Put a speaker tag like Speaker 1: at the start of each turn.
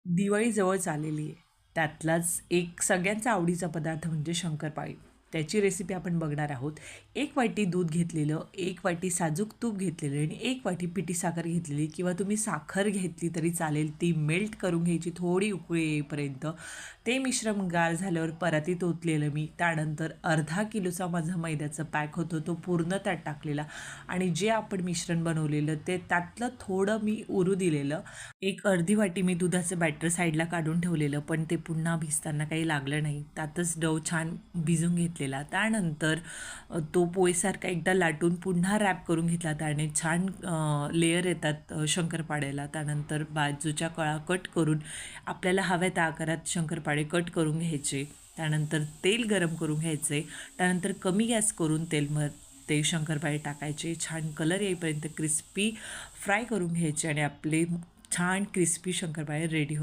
Speaker 1: दिवाळी जवळच आलेली आहे. त्यातलाच एक सगळ्यांचा आवडीचा पदार्थ म्हणजे शंकरपाळी. त्याची रेसिपी आपण बघणार आहोत. 1 वाटी दूध घेतलेलं, 1 वाटी साजूक तूप घेतलेलं आणि 1 वाटी पिठी साखर घेतलेली किंवा तुम्ही साखर घेतली तरी चालेल. ती मेल्ट करून घ्यायची थोडी उकळी येईपर्यंत. ते मिश्रण गार झाल्यावर परातीत ओतलेलं मी. त्यानंतर अर्धा किलोचा माझा मैद्याचा पॅक होतो तो पूर्ण त्यात टाकलेला आणि जे आपण मिश्रण बनवलेलं ते त्यातलं थोडं मी उरू दिलेलं. एक अर्धी वाटी मी दुधाचं बॅटर साईडला काढून ठेवलेलं, पण ते पुन्हा भिजताना काही लागलं नाही. त्यातच डो छान भिजून घेतलेला. त्यानंतर तो पोळीसारखा एकदा लाटून पुन्हा रॅप करून घेतला. त्याने छान लेयर येतात शंकरपाळ्याला. त्यानंतर बाजूच्या कळा कट करून आपल्याला हव्या त्या आकारात शंकरपाळे कट करून घ्यायचे. त्यानंतर तेल गरम करून घ्यायचे. त्यानंतर कमी गॅस करून ते शंकरपाळे टाकायचे. छान कलर येईपर्यंत क्रिस्पी फ्राय करून घ्यायचे आणि आपले छान क्रिस्पी शंकरपाळे रेडी